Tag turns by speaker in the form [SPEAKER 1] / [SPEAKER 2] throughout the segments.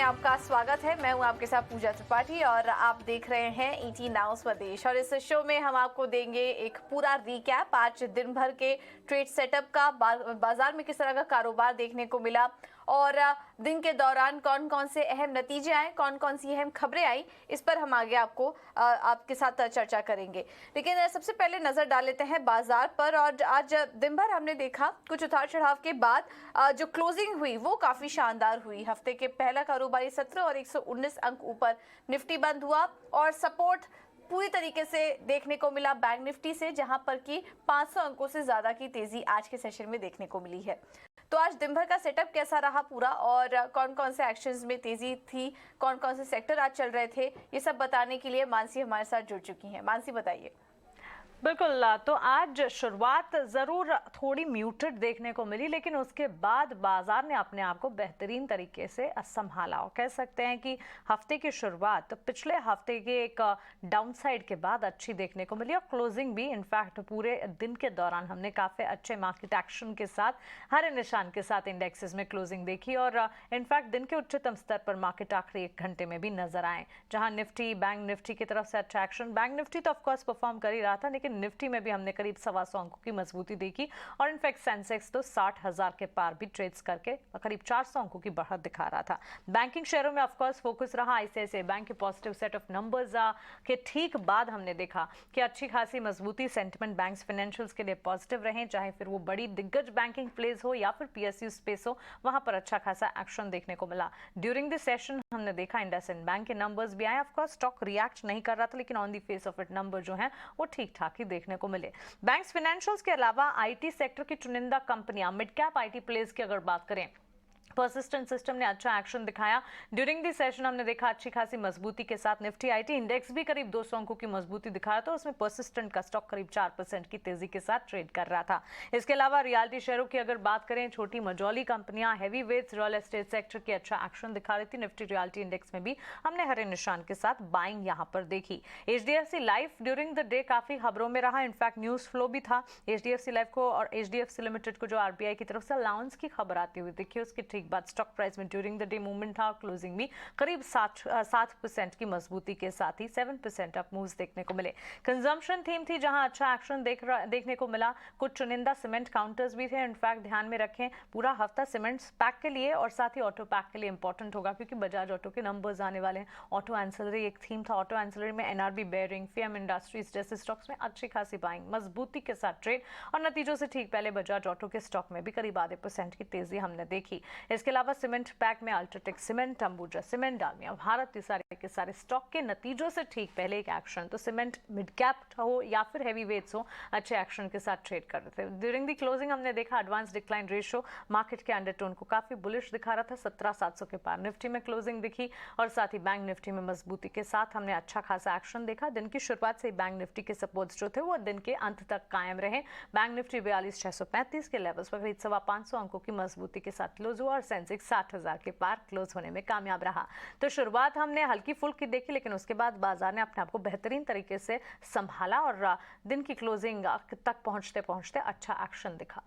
[SPEAKER 1] आपका स्वागत है। मैं हूं आपके साथ पूजा त्रिपाठी और आप देख रहे हैं 18 नाउ स्वदेश। और इस शो में हम आपको देंगे एक पूरा रिकैप आज दिन भर के ट्रेड सेटअप का, बाजार में किस तरह का कारोबार देखने को मिला और दिन के दौरान कौन कौन से अहम नतीजे आए, कौन कौन सी अहम खबरें आई, इस पर हम आगे आपके साथ चर्चा करेंगे। लेकिन सबसे पहले नजर डाल लेते हैं बाजार पर। और आज दिन भर हमने देखा कुछ उतार चढ़ाव के बाद जो क्लोजिंग हुई वो काफी शानदार हुई। हफ्ते के पहला कारोबारी सत्र और 119 अंक ऊपर निफ्टी बंद हुआ और सपोर्ट पूरी तरीके से देखने को मिला बैंक निफ्टी से, जहां पर कि 500 अंकों से ज्यादा की तेजी आज के सेशन में देखने को मिली है। तो आज दिन भर का सेटअप कैसा रहा पूरा और कौन कौन से एक्शंस में तेजी थी, कौन कौन से सेक्टर आज चल रहे थे, ये सब बताने के लिए मानसी हमारे साथ जुड़ चुकी हैं। मानसी बताइए।
[SPEAKER 2] बिल्कुल, तो आज शुरुआत ज़रूर थोड़ी म्यूटेड देखने को मिली, लेकिन उसके बाद बाजार ने अपने आप को बेहतरीन तरीके से संभाला और कह सकते हैं कि हफ्ते की शुरुआत पिछले हफ्ते के एक डाउनसाइड के बाद अच्छी देखने को मिली और क्लोजिंग भी इनफैक्ट पूरे दिन के दौरान हमने काफ़ी अच्छे मार्केट एक्शन के साथ हरे निशान के साथ इंडेक्सेस में क्लोजिंग देखी और इनफैक्ट दिन के उच्चतम स्तर पर मार्केट आखिरी एक घंटे में भी नजर आए, जहां निफ्टी, बैंक निफ्टी की तरफ से अच्छा एक्शन। बैंक निफ्टी तो ऑफकोर्स परफॉर्म कर ही रहा था, लेकिन निफ्टी में भी हमने करीब 125 अंकों की मजबूती देखी और इनफैक्ट सेंसेक्स तो 60,000 के पार भी ट्रेड्स करके करीब 400 अंकों की बढ़त दिखा रहा था। बैंकिंग शेयरों में ऑफकोर्स फोकस रहा आईसीआईसीआई बैंक के पॉजिटिव सेट ऑफ नंबर्स के ठीक बाद हमने देखा कि अच्छी खासी मजबूती सेंटिमेंट बैंक्स फाइनेंशियल्स के लिए पॉजिटिव रहे, चाहे फिर वो बड़ी दिग्गज बैंकिंग प्लेस हो या फिर पीएसयू स्पेस हो, वहां पर अच्छा खासा एक्शन देखने को मिला। ड्यूरिंग दिस सेशन हमने देखा इंडसइंड बैंक के नंबर्स भी आए। ऑफकोर्स स्टॉक रिएक्ट नहीं कर रहा था, लेकिन on the face of it number जो है वो ठीक ठाक ही देखने को मिले। बैंक्स फाइनेंशियल्स के अलावा आईटी सेक्टर की चुनिंदा कंपनियां, मिड कैप आईटी प्लेस की अगर बात करें, पर्सिस्टेंट सिस्टम ने अच्छा एक्शन दिखाया। ड्यूरिंग दी सेशन हमने देखा अच्छी खासी मजबूती के साथ निफ्टी आईटी इंडेक्स भी करीब 200 अंकों की मजबूती दिखाया, तो उसमें पर्सिस्टेंट का स्टॉक करीब 4% की तेजी के साथ ट्रेड कर रहा था। इसके अलावा रियल्टी शेयरों की अगर बात करें, छोटी मझौली कंपनियां, heavy weights, real estate sector की अच्छा एक्शन दिखा रही थी। निफ्टी रियल्टी इंडेक्स में भी हमने हरे निशान के साथ बाइंग यहां पर देखी। HDFC life during the day काफी खबरों में रहा, इनफैक्ट न्यूज फ्लो भी था। एचडीएफसी लाइफ को और एचडीएफसी लिमिटेड को जो आरबीआई की तरफ से अलाउंस की खबर आती हुई देखी, उसके ठीक बाद स्टॉक प्राइस में ड्यूरिंग द डे मूवमेंट था। क्लोजिंग भी करीब 7% की मजबूती के साथ ही 7% अप मूव्स देखने को मिले। कंजम्पशन थीम थी जहां अच्छा एक्शन देखने को मिला। कुछ चुनिंदा सीमेंट काउंटर्स भी थे। इनफैक्ट ध्यान में रखें पूरा हफ्ता सीमेंट पैक के लिए और साथ ही ऑटो पैक के लिए इंपॉर्टेंट होगा, क्योंकि बजाज ऑटो के नंबर्स आने वाले हैं। ऑटो एंसिलरी एक थीम था। ऑटो एंसिलरी में एनआरबी बेयरिंग, फीएम इंडस्ट्रीज जैसे स्टॉक्स में अच्छी खासी बाइंग, मजबूती के साथ ट्रेड और नतीजों से ठीक पहले बजाज ऑटो के स्टॉक में भी करीब आधे % की तेजी हमने देखी। इसके अलावा सीमेंट पैक में अल्ट्राटेक सीमेंट, अंबुजा सीमेंट, डालमिया भारत, के सारे स्टॉक के नतीजों से ठीक पहले एक एक्शन, तो सीमेंट मिड कैप हो या फिर हैवी वेट्स हो, अच्छे एक्शन के साथ ट्रेड कर रहे थे। ड्यूरिंग दी क्लोजिंग हमने देखा एडवांस डिक्लाइन रेशियो मार्केट के अंडरटोन को काफी बुलिश दिखा रहा था। 17,700 के पार निफ्टी में क्लोजिंग दिखी और साथ ही बैंक निफ्टी में मजबूती के साथ हमने अच्छा खासा एक्शन देखा। दिन की शुरुआत से ही बैंक निफ्टी के सपोर्ट्स जो थे वो दिन के अंत तक कायम रहे। बैंक निफ्टी 42,635 के लेवल्स पर करीब 550 अंकों की मजबूती के साथ क्लोज हुआ और सेंसेक्स 60,000 के पार क्लोज होने में कामयाब रहा। तो शुरुआत हमने हल्की फुल्की देखी, लेकिन उसके बाद बाजार ने अपने आप को बेहतरीन तरीके से संभाला और दिन की क्लोजिंग तक पहुंचते पहुंचते अच्छा एक्शन दिखा।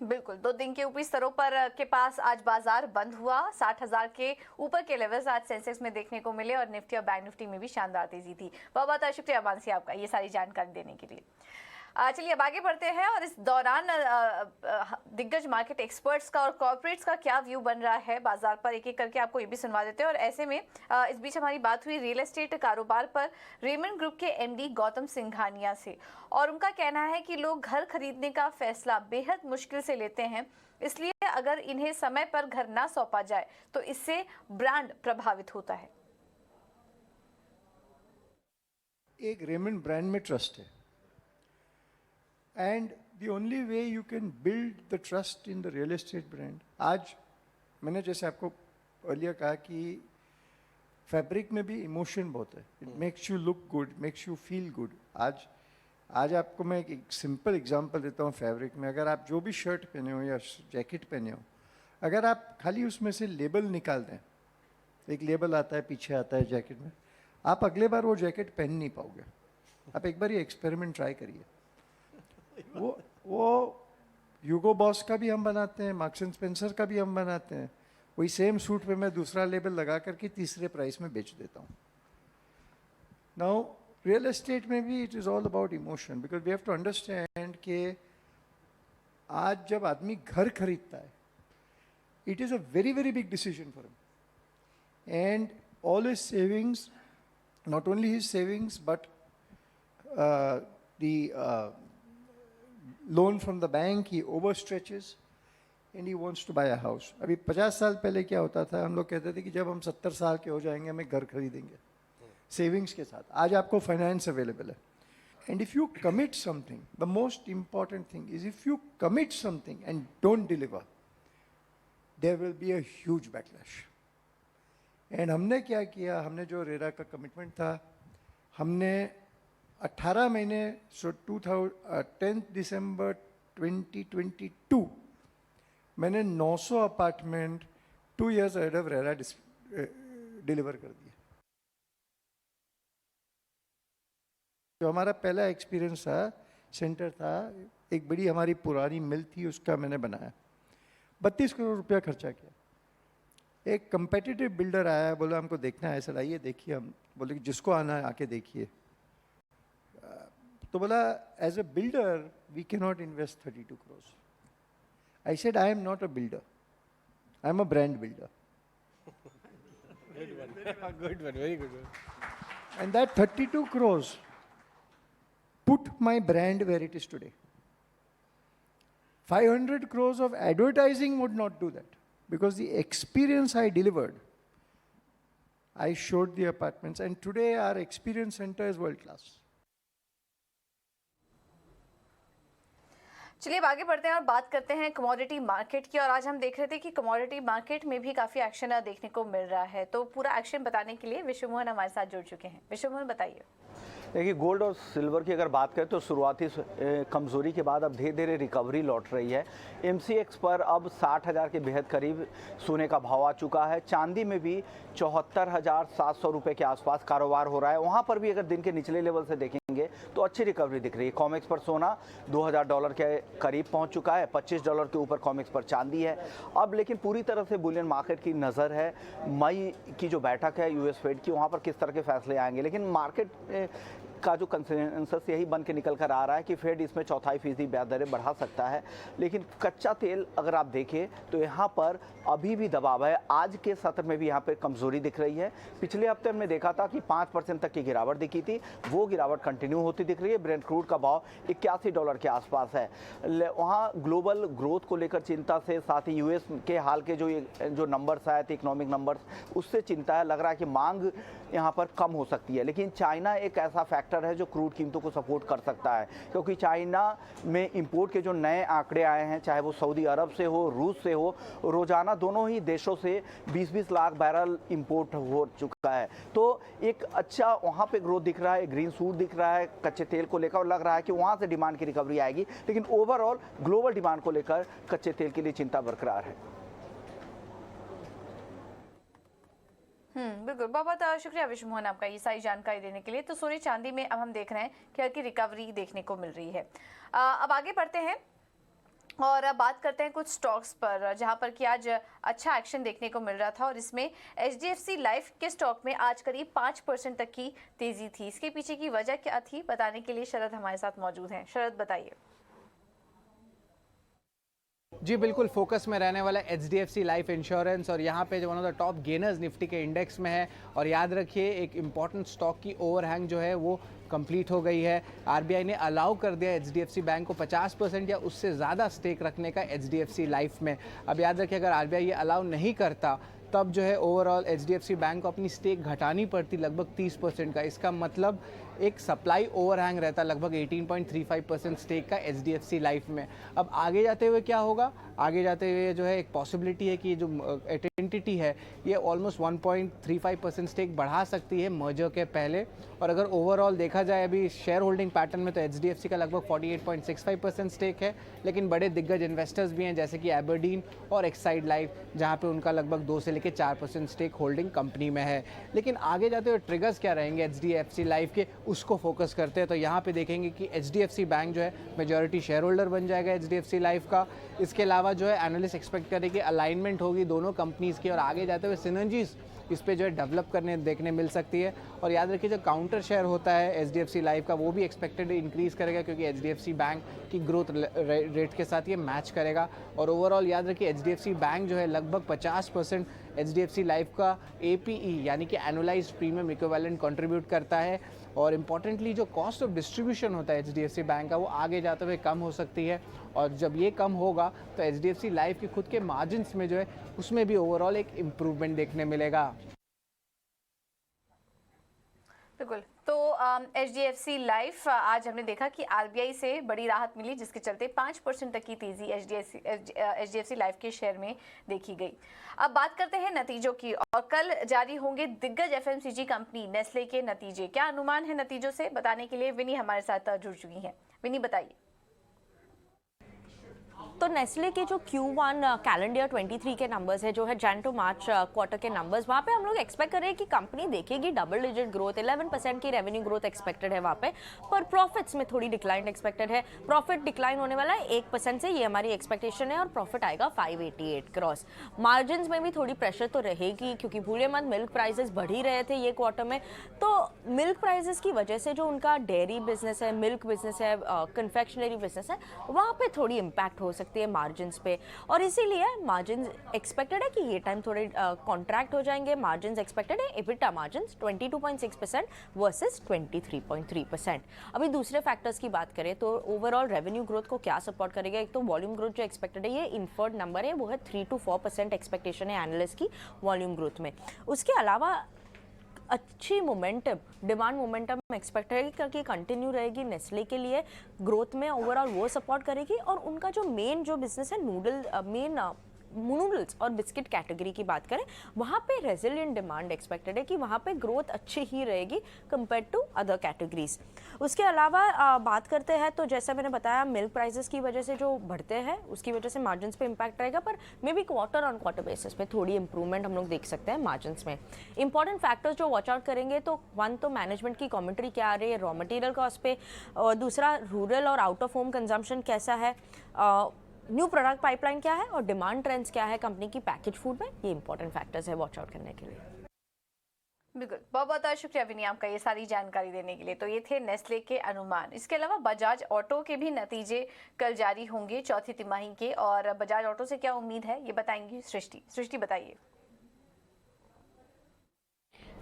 [SPEAKER 1] बिल्कुल, 2 दिन के ऊपरी स्तरों पर के पास आज बाजार बंद हुआ। 60,000 के ऊपर के लेवल्स आज सेंसेक्स में देखने को मिले और निफ्टी और बैंक निफ्टी में भी शानदार तेजी थी। बहुत बहुत शुक्रिया मानसी आपका ये सारी जानकारी देने के लिए। चलिए अब आगे बढ़ते हैं और इस दौरान दिग्गज मार्केट एक्सपर्ट्स का और कॉर्पोरेट्स का क्या व्यू बन रहा है बाजार पर, एक एक करके आपको ये भी सुनवा देते हैं। और ऐसे में इस बीच हमारी बात हुई रियल एस्टेट कारोबार पर रेमंड ग्रुप के एमडी गौतम सिंघानिया से, और उनका कहना है कि लोग घर खरीदने का फैसला बेहद मुश्किल से लेते हैं, इसलिए अगर इन्हें समय पर घर ना सौंपा जाए तो इससे ब्रांड प्रभावित होता है।
[SPEAKER 3] एक रेमंड ब्रांड में ट्रस्ट है, and the only way you can build the trust in the real estate brand. आज मैंने जैसे आपको अर्लियर कहा कि फैब्रिक में भी इमोशन बहुत है। It makes you look good, makes you feel good. आज आपको मैं एक सिंपल एग्जांपल देता हूँ। फैब्रिक में अगर आप जो भी शर्ट पहने हो या जैकेट पहने हो, अगर आप खाली उसमें से लेबल निकाल दें, एक लेबल आता है पीछे आता है जैकेट में, आप अगले बार वो जैकेट पहन नहीं पाओगे। आप एक बार ये एक्सपेरिमेंट ट्राई करिए। वो ह्यूगो बॉस का भी हम बनाते हैं, मार्क्स एंड स्पेंसर का भी हम बनाते हैं। वही सेम सूट पे मैं दूसरा लेबल लगा करके तीसरे प्राइस में बेच देता हूँ। नाउ रियल एस्टेट में भी it is all about emotion, because we have to understand कि आज जब आदमी घर खरीदता है, it is a very very big decision for him, and all his savings, not only his savings but the loan from the bank, he overstretches and he wants to buy a house. अभी 50 साल पहले क्या होता था, हम लोग कहते थे कि जब हम 70 साल के हो जाएंगे हमें घर खरीदेंगे सेविंग्स के साथ। आज आपको फाइनेंस अवेलेबल है, and if you commit something, the most important thing is if you commit something and don't deliver, there will be a huge backlash. And हमने क्या किया, हमने जो रेरा का कमिटमेंट था, हमने 18 महीने, सो 10 दिसंबर 2022 मैंने 900 apartment 2 years ahead of RERA deliver कर दिए। जो हमारा पहला एक्सपीरियंस था, सेंटर था, एक बड़ी हमारी पुरानी मिल थी, उसका मैंने बनाया, 32 करोड़ रुपया खर्चा किया। एक कंपेटिटिव बिल्डर आया, बोला हमको देखना है सर, आइए देखिए। हम बोले कि जिसको आना है आके देखिए। तो बोला as a builder we can not invest 32 crores। I said I am not a builder, I am a brand builder.
[SPEAKER 4] Good one, very good one.
[SPEAKER 3] And that 32 crores put my brand where it is today. 500 crores of advertising would not do that, because the experience I delivered, I showed the apartments, and today our experience center is world class.
[SPEAKER 1] चलिए अब आगे बढ़ते हैं और बात करते हैं commodity market की। और आज हम देख रहे थे कि कमोडिटी मार्केट में भी काफी एक्शन देखने को मिल रहा है, तो पूरा एक्शन बताने के लिए विश्वमोहन हमारे साथ जुड़ चुके हैं। विश्वमोहन बताइए।
[SPEAKER 4] देखिए, गोल्ड और सिल्वर की अगर बात करें तो शुरुआती कमज़ोरी के बाद अब धीरे धीरे रिकवरी लौट रही है। MCX पर अब 60,000 के बेहद करीब सोने का भाव आ चुका है। चांदी में भी 74,700 रुपये के आसपास कारोबार हो रहा है। वहाँ पर भी अगर दिन के निचले लेवल से देखेंगे तो अच्छी रिकवरी दिख रही है। कॉमेक्स पर सोना $2,000 के करीब पहुँच चुका है, $25 के ऊपर कॉमेक्स पर चांदी है। अब लेकिन पूरी तरह से बुलियन मार्केट की नज़र है मई की जो बैठक है US फेड की, वहाँ पर किस तरह के फैसले आएंगे। लेकिन मार्केट का जो कंसेंसस यही बन के निकल कर आ रहा है कि फेड इसमें 0.25% ब्याज दरें बढ़ा सकता है। लेकिन कच्चा तेल अगर आप देखें तो यहाँ पर अभी भी दबाव है। आज के सत्र में भी यहाँ पे कमजोरी दिख रही है। पिछले हफ्ते हमने देखा था कि 5% तक की गिरावट दिखी थी, वो गिरावट कंटिन्यू होती दिख रही है। ब्रेंट क्रूड का भाव $81 के आसपास है। वहाँ ग्लोबल ग्रोथ को लेकर चिंता से, साथ ही US के हाल के जो नंबर्स आए थे, इकोनॉमिक नंबर्स, उससे चिंता है। लग रहा है कि मांग यहाँ पर कम हो सकती है। लेकिन चाइना एक ऐसा फैक्टर है जो क्रूड कीमतों को सपोर्ट कर सकता है, क्योंकि चाइना में इंपोर्ट के जो नए आंकड़े आए हैं, चाहे वो सऊदी अरब से हो, रूस से हो, रोजाना दोनों ही देशों से 20-20 लाख बैरल इंपोर्ट हो चुका है। तो एक अच्छा वहाँ पे ग्रोथ दिख रहा है, ग्रीन शूट दिख रहा है कच्चे तेल को लेकर, और लग रहा है कि वहाँ से डिमांड की रिकवरी आएगी। लेकिन ओवरऑल ग्लोबल डिमांड को लेकर कच्चे तेल के लिए चिंता बरकरार है।
[SPEAKER 1] बिल्कुल, बहुत बहुत शुक्रिया विश्वमोहन आपका ये सारी जानकारी देने के लिए। तो सोने चांदी में अब हम देख रहे हैं कि हल्की रिकवरी देखने को मिल रही है। अब आगे बढ़ते हैं और बात करते हैं कुछ स्टॉक्स पर, जहां पर कि आज अच्छा एक्शन देखने को मिल रहा था। और इसमें HDFC लाइफ के स्टॉक में आज करीब 5% तक की तेजी थी। इसके पीछे की वजह क्या थी, बताने के लिए शरद हमारे साथ मौजूद हैं। शरद बताइए।
[SPEAKER 5] जी बिल्कुल, फोकस में रहने वाला HDFC लाइफ इंश्योरेंस, और यहाँ पे जो one of the top gainers Nifty के इंडेक्स में है। और याद रखिए, एक इम्पॉर्टेंट स्टॉक की ओवरहैंग जो है वो कंप्लीट हो गई है। RBI ने अलाउ कर दिया HDFC बैंक को 50% या उससे ज़्यादा स्टेक रखने का HDFC लाइफ में। अब याद रखिए, अगर RBI ये अलाउ नहीं करता तब जो है ओवरऑल HDFC बैंक को अपनी स्टेक घटानी पड़ती लगभग 30% का। इसका मतलब एक सप्लाई ओवरहैंग रहता लगभग 18.35% स्टेक का HDFC लाइफ में। अब आगे जाते हुए क्या होगा, आगे जाते हुए जो है एक पॉसिबिलिटी है कि जो एंटिटी है ये ऑलमोस्ट 1.35% स्टेक बढ़ा सकती है मर्जर के पहले। और अगर ओवरऑल देखा जाए अभी शेयर होल्डिंग पैटर्न में तो HDFC का लगभग 48.65% स्टेक है, लेकिन बड़े दिग्गज इन्वेस्टर्स भी हैं जैसे कि एबरडीन और एक्साइड लाइफ, जहां पे उनका लगभग 2 से लेकर 4% स्टेक होल्डिंग कंपनी में है। लेकिन आगे जाते हुए ट्रिगर्स क्या रहेंगे HDFC लाइफ के, उसको फोकस करते हैं तो यहाँ पे देखेंगे कि HDFC बैंक जो है मेजॉरिटी शेयर होल्डर बन जाएगा HDFC लाइफ का। इसके अलावा जो है एनालिस्ट एक्सपेक्ट करें कि अलाइनमेंट होगी दोनों कंपनीज़ की और आगे जाते हुए सिनर्जीज इस पे जो है डेवलप करने देखने मिल सकती है। और याद रखिए जो काउंटर शेयर होता है HDFC लाइफ का वो भी एक्सपेक्टेड इंक्रीज़ करेगा क्योंकि HDFC बैंक की ग्रोथ रेट के साथ ये मैच करेगा। और ओवरऑल याद रखिए HDFC बैंक जो है लगभग 50% HDFC लाइफ का APE यानी कि एनुअलाइज्ड प्रीमियम इक्विवेलेंट कंट्रीब्यूट करता है। और इम्पॉर्टेंटली जो कॉस्ट ऑफ डिस्ट्रीब्यूशन होता है HDFC बैंक का वो आगे जाते हुए कम हो सकती है। और जब ये कम होगा तो HDFC लाइफ के खुद के मार्जिन्स में जो है उसमें भी ओवरऑल एक इम्प्रूवमेंट देखने मिलेगा।
[SPEAKER 1] बिल्कुल। तो HDFC लाइफ आज हमने देखा कि RBI से बड़ी राहत मिली जिसके चलते 5% तक की तेजी HDFC लाइफ के शेयर में देखी गई। अब बात करते हैं नतीजों की और कल जारी होंगे दिग्गज FMCG कंपनी नेस्ले के नतीजे। क्या अनुमान है नतीजों से, बताने के लिए विनी हमारे साथ जुड़ चुकी हैं। विनी बताइए।
[SPEAKER 6] तो नेस्ले के जो Q1 कैलेंडर ईयर 23 के नंबर्स है जो है जैन टू मार्च क्वार्टर के नंबर्स, वहाँ पे हम लोग एक्सपेक्ट कर रहे हैं कि कंपनी देखेगी डबल डिजिट ग्रोथ, 11% की रेवेन्यू ग्रोथ एक्सपेक्टेड है वहाँ पे। पर प्रॉफिट्स में थोड़ी डिक्लाइन एक्सपेक्टेड है, प्रॉफिट डिक्लाइन होने वाला है 1% से, ये हमारी एक्सपेक्टेशन है। और प्रॉफिट आएगा 588 क्रॉस। मार्जिन में भी थोड़ी प्रेशर तो रहेगी क्योंकि भूले मत मिल्क प्राइजेस बढ़ ही रहे थे ये क्वार्टर में, तो मिल्क प्राइजेस की वजह से जो उनका डेयरी बिजनेस है, मिल्क बिजनेस है, कन्फेक्शनरी बिजनेस है, वहाँ पे थोड़ी इम्पैक्ट हो सकती है मार्जिन्स पे। और इसीलिए मार्जिन्स एक्सपेक्टेड है कि ये टाइम थोड़े कॉन्ट्रैक्ट हो जाएंगे। मार्जिन्स एक्सपेक्टेड है EBITDA मार्जिन्स 22.6% वर्सेस 23.3%। अभी दूसरे फैक्टर्स की बात करें तो ओवरऑल रेवेन्यू ग्रोथ को क्या सपोर्ट करेगा, एक तो वॉल्यूम ग्रोथ जो एक्सपेक्टेड है, ये इन्फर्ड नंबर है, वो है 3 to 4% एक्सपेक्टेशन है एनालिस्ट की वॉल्यूम ग्रोथ में। उसके अलावा अच्छी मोमेंटम, डिमांड मोमेंटम एक्सपेक्ट है कि कंटिन्यू रहेगी नेस्ले के लिए ग्रोथ में, ओवरऑल वो सपोर्ट करेगी। और उनका जो मेन जो बिजनेस है नूडल्स और बिस्किट कैटेगरी की बात करें, वहाँ पे रेजिलिएंट डिमांड एक्सपेक्टेड है कि वहाँ पे ग्रोथ अच्छी ही रहेगी कंपेयर टू अदर कैटेगरीज। उसके अलावा बात करते हैं तो जैसा मैंने बताया मिल्क प्राइसेस की वजह से जो बढ़ते हैं उसकी वजह से मार्जिन्स पे इम्पैक्ट रहेगा, पर may be quarter on quarter basis पे थोड़ी इंप्रूवमेंट हम लोग देख सकते हैं मार्जिन्स में। इंपॉर्टेंट फैक्टर्स जो वॉच आउट करेंगे तो वन तो मैनेजमेंट की कमेंट्री क्या आ रही है रॉ मटेरियल कॉस्ट पे, और दूसरा रूरल और आउट ऑफ होम कंजम्पशन कैसा है, न्यू प्रोडक्ट पाइपलाइन क्या है, और डिमांड ट्रेंड्स क्या है कंपनी की पैकेज फूड में। ये इंपॉर्टेंट फैक्टर्स है वॉच आउट करने के लिए।
[SPEAKER 1] बिल्कुल, बहुत बहुत शुक्रिया विनी आपका ये सारी जानकारी देने के लिए। तो ये थे नेस्ले के अनुमान। इसके अलावा बजाज ऑटो के भी नतीजे कल जारी होंगे चौथी तिमाही के, और बजाज ऑटो से क्या उम्मीद है ये बताएंगी सृष्टि बताइए।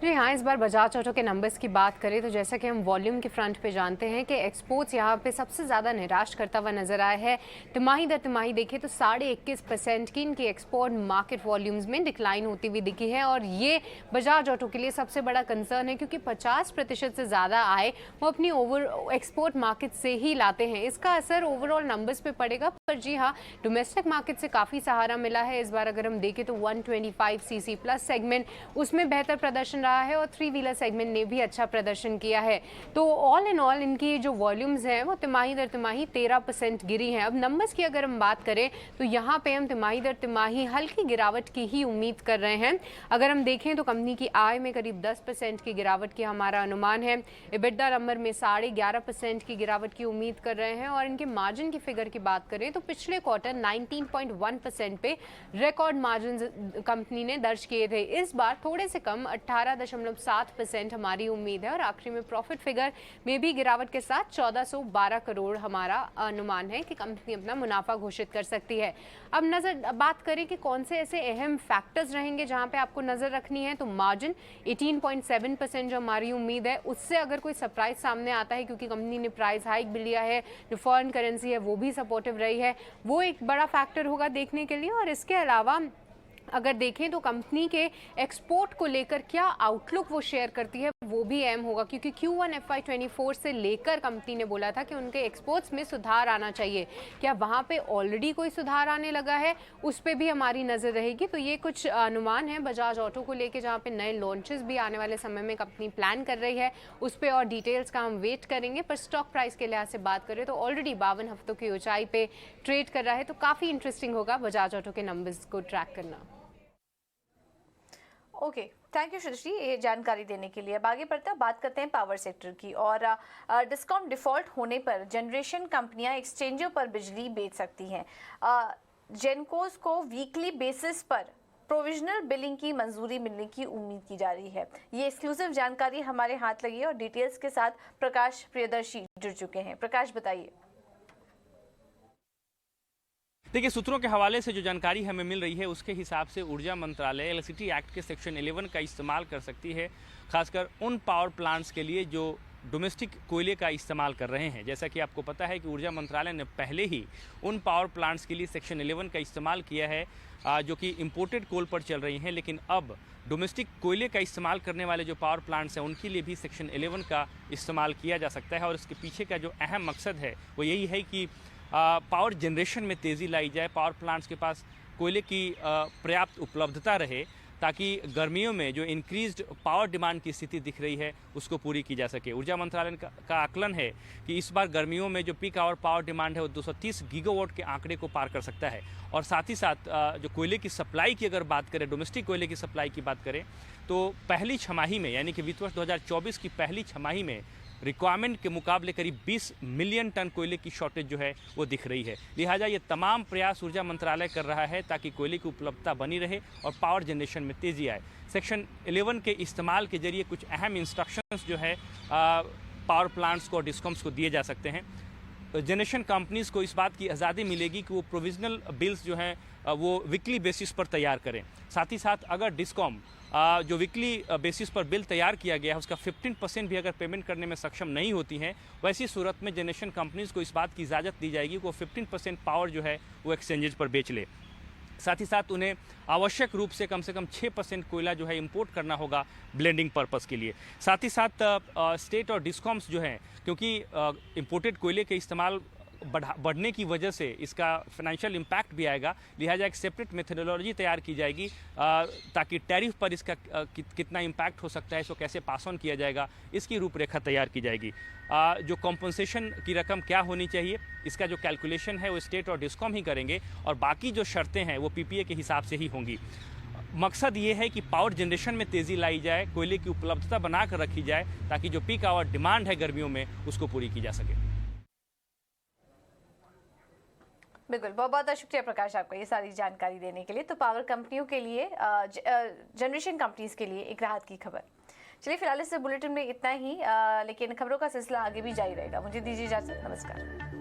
[SPEAKER 7] जी हाँ, इस बार बजाज ऑटो के नंबर्स की बात करें तो जैसा कि हम वॉल्यूम के फ्रंट पे जानते हैं कि एक्सपोर्ट्स यहाँ पे सबसे ज़्यादा निराश करता हुआ नजर आया है। तिमाही दर तिमाही देखें तो 21.5% की इनकी एक्सपोर्ट मार्केट वॉल्यूम्स में डिक्लाइन होती हुई दिखी है, और ये बजाज ऑटो के लिए सबसे बड़ा कंसर्न है क्योंकि 50% से ज़्यादा आय वो अपनी एक्सपोर्ट मार्केट से ही लाते हैं। इसका असर ओवरऑल नंबर्स पर पड़ेगा, पर जी हाँ, डोमेस्टिक मार्केट से काफ़ी सहारा मिला है इस बार। अगर हम देखें तो 125cc प्लस सेगमेंट उसमें बेहतर प्रदर्शन रहा है और 3 व्हीलर सेगमेंट ने भी अच्छा प्रदर्शन किया है। तो ऑल इन ऑल इनकी जो वॉल्यूम्स हैं वो तिमाही दर तिमाही 13% गिरी हैं। अब नंबर्स की अगर हम बात करें तो यहाँ पे हम तिमाही दर तिमाही हल्की गिरावट की ही उम्मीद कर रहे हैं। अगर हम देखें तो कंपनी की आय में करीब 10% की गिरावट की हमारा अनुमान है। EBITDA नंबर में 11.5% की गिरावट की उम्मीद कर रहे हैं, और इनके मार्जिन की फिगर की बात करें तो पिछले क्वार्टर 19.1% पे रिकॉर्ड मार्जिन कंपनी ने दर्ज किए थे। इस बार थोड़े से कम 18.7% हमारी उम्मीद है, और आखिरी में प्रॉफिट फिगर में भी गिरावट के साथ 1412 करोड़ हमारा अनुमान है कि कंपनी अपना मुनाफा घोषित कर सकती है। अब बात करें कि कौन से ऐसे अहम फैक्टर्स रहेंगे जहां पे आपको नजर रखनी है, तो मार्जिन 18.7% जो हमारी उम्मीद है उससे अगर कोई सरप्राइज सामने आता है क्योंकि कंपनी ने प्राइस हाइक भी लिया है, जो फॉरेन करेंसी है वो भी सपोर्टिव रही है, वो एक बड़ा फैक्टर होगा देखने के लिए। और इसके अलावा अगर देखें तो कंपनी के एक्सपोर्ट को लेकर क्या आउटलुक वो शेयर करती है वो भी अहम होगा, क्योंकि Q1 FY24 से लेकर कंपनी ने बोला था कि उनके एक्सपोर्ट्स में सुधार आना चाहिए। क्या वहाँ पे ऑलरेडी कोई सुधार आने लगा है, उस पर भी हमारी नज़र रहेगी। तो ये कुछ अनुमान है बजाज ऑटो को लेकर, जहाँ पे नए लॉन्चेस भी आने वाले समय में कंपनी प्लान कर रही है, उस पर और डिटेल्स का हम वेट करेंगे। पर स्टॉक प्राइस के लिहाज से बात करें तो ऑलरेडी 52 हफ्तों की ऊंचाई पे ट्रेड कर रहा है, तो काफ़ी इंटरेस्टिंग होगा बजाज ऑटो के नंबर्स को ट्रैक करना।
[SPEAKER 1] ओके, थैंक यू श्रुति ये जानकारी देने के लिए। अब आगे बढ़ते हैं, बात करते हैं पावर सेक्टर की। और डिस्कॉम डिफॉल्ट होने पर जनरेशन कंपनियां एक्सचेंजों पर बिजली बेच सकती हैं। जेनकोस को वीकली बेसिस पर प्रोविजनल बिलिंग की मंजूरी मिलने की उम्मीद की जा रही है। ये एक्सक्लूसिव जानकारी हमारे हाथ लगी है और डिटेल्स के साथ प्रकाश प्रियदर्शी जुड़ चुके हैं। प्रकाश, बताइए।
[SPEAKER 8] देखिए, सूत्रों के हवाले से जो जानकारी हमें मिल रही है उसके हिसाब से ऊर्जा मंत्रालय इलेक्ट्रिसिटी एक्ट के सेक्शन 11 का इस्तेमाल कर सकती है, खासकर उन पावर प्लांट्स के लिए जो डोमेस्टिक कोयले का इस्तेमाल कर रहे हैं। जैसा कि आपको पता है कि ऊर्जा मंत्रालय ने पहले ही उन पावर प्लांट्स के लिए सेक्शन 11 का इस्तेमाल किया है जो कि इम्पोर्टेड कोल पर चल रही हैं, लेकिन अब डोमेस्टिक कोयले का इस्तेमाल करने वाले जो पावर प्लांट्स हैं उनके लिए भी सेक्शन 11 का इस्तेमाल किया जा सकता है। और इसके पीछे का जो अहम मकसद है वो यही है कि पावर जनरेशन में तेज़ी लाई जाए, पावर प्लांट्स के पास कोयले की पर्याप्त उपलब्धता रहे, ताकि गर्मियों में जो इंक्रीज्ड पावर डिमांड की स्थिति दिख रही है उसको पूरी की जा सके। ऊर्जा मंत्रालय का आकलन है कि इस बार गर्मियों में जो पीक आवर पावर डिमांड है वो 230 गीगावाट के आंकड़े को पार कर सकता है। और साथ ही साथ जो कोयले की सप्लाई की अगर बात करें, डोमेस्टिक कोयले की सप्लाई की बात करें, तो पहली छमाही में यानी कि वित्त वर्ष 2024 की पहली छमाही में रिक्वायरमेंट के मुकाबले करीब 20 मिलियन टन कोयले की शॉर्टेज जो है वो दिख रही है। लिहाजा ये तमाम प्रयास ऊर्जा मंत्रालय कर रहा है ताकि कोयले की उपलब्धता बनी रहे और पावर जनरेशन में तेज़ी आए। सेक्शन 11 के इस्तेमाल के जरिए कुछ अहम इंस्ट्रक्शंस जो है पावर प्लांट्स को और डिस्कॉम्स को दिए जा सकते हैं। जनरेशन कंपनीज़ को इस बात की आज़ादी मिलेगी कि वो प्रोविजनल बिल्स जो हैं वो वीकली बेसिस पर तैयार करें। साथ ही साथ अगर डिस्कॉम जो वीकली बेसिस पर बिल तैयार किया गया है उसका 15% भी अगर पेमेंट करने में सक्षम नहीं होती हैं, वैसी सूरत में जनरेशन कंपनीज़ को इस बात की इजाज़त दी जाएगी कि वो 15% पावर जो है वो एक्सचेंजेज पर बेच ले। साथ ही साथ उन्हें आवश्यक रूप से कम 6% कोयला जो है इंपोर्ट करना होगा ब्लेंडिंग पर्पस के लिए। साथ ही साथ स्टेट और डिस्कॉम्स जो हैं, क्योंकि इंपोर्टेड कोयले के इस्तेमाल बढ़ने की वजह से इसका फाइनेंशियल इम्पैक्ट भी आएगा, लिहाजा एक सेपरेट मेथोडोलॉजी तैयार की जाएगी ताकि टैरिफ पर इसका कितना इम्पैक्ट हो सकता है, इसको कैसे पास ऑन किया जाएगा, इसकी रूपरेखा तैयार की जाएगी। जो कॉम्पनसेशन की रकम क्या होनी चाहिए, इसका जो कैलकुलेशन है वो स्टेट और डिस्कॉम ही करेंगे और बाकी जो शर्तें हैं वो PPA के हिसाब से ही होंगी। मकसद ये है कि पावर जनरेशन में तेज़ी लाई जाए, कोयले की उपलब्धता बना कर रखी जाए ताकि जो पीक आवर डिमांड है गर्मियों में उसको पूरी की जा सके।
[SPEAKER 1] बिल्कुल, बहुत बहुत शुक्रिया प्रकाश आपका ये सारी जानकारी देने के लिए। तो पावर कंपनियों के लिए, जनरेशन कंपनीज के लिए एक राहत की खबर। चलिए फिलहाल इस बुलेटिन में इतना ही, लेकिन खबरों का सिलसिला आगे भी जारी रहेगा। मुझे दीजिए इजाजत, नमस्कार।